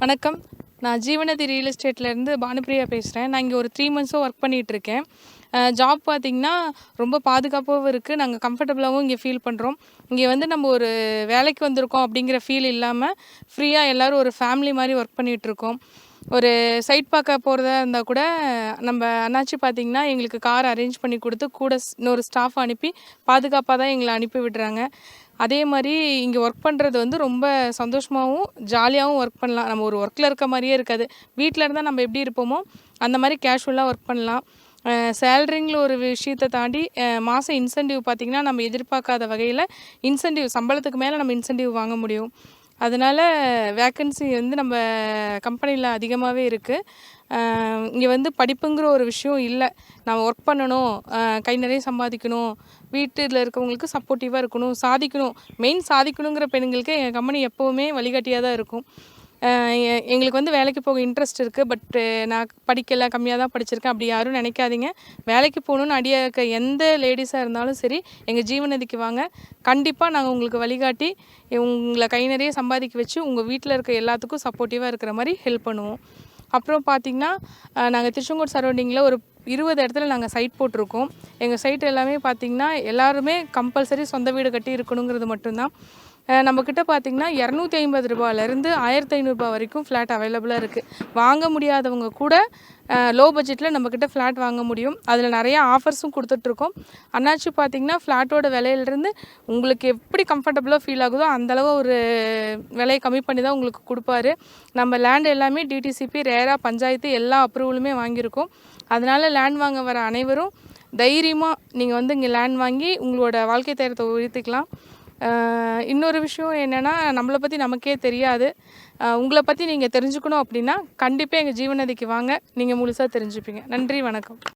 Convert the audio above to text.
வணக்கம். நான் ஜீவநதி ரியல் எஸ்டேட்லேருந்து பானுப்பிரியா பேசுகிறேன். நான் இங்கே ஒரு 3 மந்த்ஸாக ஒர்க் பண்ணிகிட்ருக்கேன். ஜாப் பார்த்திங்கன்னா ரொம்ப பாதுகாப்பாகவும் இருக்குது. நாங்கள் கம்ஃபர்டபுளாகவும் இங்கே ஃபீல் பண்ணுறோம். இங்கே வந்து நம்ம ஒரு வேலைக்கு வந்திருக்கோம் அப்படிங்கிற ஃபீல் இல்லாமல் ஃப்ரீயாக எல்லோரும் ஒரு ஃபேமிலி மாதிரி ஒர்க் பண்ணிகிட்ருக்கோம். ஒரு சைட் பார்க்க போகிறதா இருந்தால் கூட நம்ம அண்ணாச்சி பார்த்திங்கன்னா எங்களுக்கு கார் அரேஞ்ச் பண்ணி கொடுத்து கூட இன்னொரு ஸ்டாஃப் அனுப்பி பாதுகாப்பாக தான் எங்களை அனுப்பி விடுறாங்க. அதே மாதிரி இங்கே ஒர்க் பண்ணுறது வந்து ரொம்ப சந்தோஷமாகவும் ஜாலியாகவும் ஒர்க் பண்ணலாம். நம்ம ஒரு ஒர்க்கில் இருக்க மாதிரியே இருக்காது. வீட்டில் இருந்தால் நம்ம எப்படி இருப்போமோ அந்த மாதிரி கேஷுவலாக ஒர்க் பண்ணலாம். சேலரிங்கில் ஒரு விஷயத்தை தாண்டி மாதம் இன்சென்டிவ் பார்த்திங்கன்னா நம்ம எதிர்பார்க்காத வகையில் இன்சென்டிவ் சம்பளத்துக்கு மேலே நம்ம இன்சென்டிவ் வாங்க முடியும். அதனால் வேக்கன்சி வந்து நம்ம கம்பெனியில் அதிகமாகவே இருக்குது. இங்கே வந்து படிப்புங்கிற ஒரு விஷயம் இல்லை. நம்ம ஒர்க் பண்ணணும், கை நிறைய சம்பாதிக்கணும், வீட்டில் இருக்கவங்களுக்கு சப்போர்ட்டிவாக இருக்கணும், சாதிக்கணும். மெயின் சாதிக்கணுங்கிற பெண்களுக்கு எங்கள் கம்பெனி எப்போவுமே வழிகாட்டியாக தான் இருக்கும். எங்களுக்கு வந்து வேலைக்கு போக இன்ட்ரெஸ்ட் இருக்குது. பட் நான் படிக்கலை, கம்மியாக தான் படிச்சிருக்கேன் அப்படி யாரும் நினைக்காதீங்க. வேலைக்கு போகணுன்னு ஐடியா இருக்க எந்த லேடிஸாக இருந்தாலும் சரி எங்கள் ஜீவநதிக்கு வாங்க. கண்டிப்பாக நாங்கள் உங்களுக்கு வழிகாட்டி உங்களை கை நிறைய சம்பாதிக்க வச்சு உங்கள் வீட்டில் இருக்க எல்லாத்துக்கும் சப்போர்ட்டிவாக இருக்கிற மாதிரி ஹெல்ப் பண்ணுவோம். அப்புறம் பார்த்திங்கன்னா நாங்கள் திருச்செங்கோடு சரௌண்டிங்கில் ஒரு 20 இடத்துல நாங்கள் சைட் போட்டிருக்கோம். எங்கள் சைட் எல்லாமே பார்த்திங்கன்னா எல்லாருமே கம்பல்சரி சொந்த வீடு கட்டி இருக்கணுங்கிறது மட்டும்தான். நம்மக்கிட்ட பார்த்திங்கன்னா ₹250 1500 வரைக்கும் ஃப்ளாட் அவைலபிளாக இருக்குது. வாங்க முடியாதவங்க கூட லோ பட்ஜெட்டில் நம்மக்கிட்ட ஃப்ளாட் வாங்க முடியும். அதில் நிறையா ஆஃபர்ஸும் கொடுத்துட்ருக்கோம். அண்ணாச்சி பார்த்திங்கன்னா ஃப்ளாட்டோட விலையிலேருந்து உங்களுக்கு எப்படி கம்ஃபர்டபுளாக ஃபீல் ஆகுதோ அந்தளவு ஒரு விலையை கம்மி பண்ணி தான் உங்களுக்கு கொடுப்பாரு. நம்ம லேண்ட் எல்லாமே டிடிசிபி, ரேரா, பஞ்சாயத்து எல்லா அப்ரூவலுமே வாங்கியிருக்கோம். அதனால் லேண்ட் வாங்க வர அனைவரும் தைரியமாக நீங்கள் வந்து இங்கே லேண்ட் வாங்கி உங்களோட வாழ்க்கை தரத்தை உயர்த்திக்கலாம். இன்னொரு விஷயம் என்னென்னா, நம்மளை பற்றி நமக்கே தெரியாது. உங்களை பற்றி நீங்கள் தெரிஞ்சுக்கணும் அப்படின்னா கண்டிப்பாக எங்கள் ஜீவநதிக்கு வாங்க. நீங்கள் முழுசாக தெரிஞ்சுப்பீங்க. நன்றி, வணக்கம்.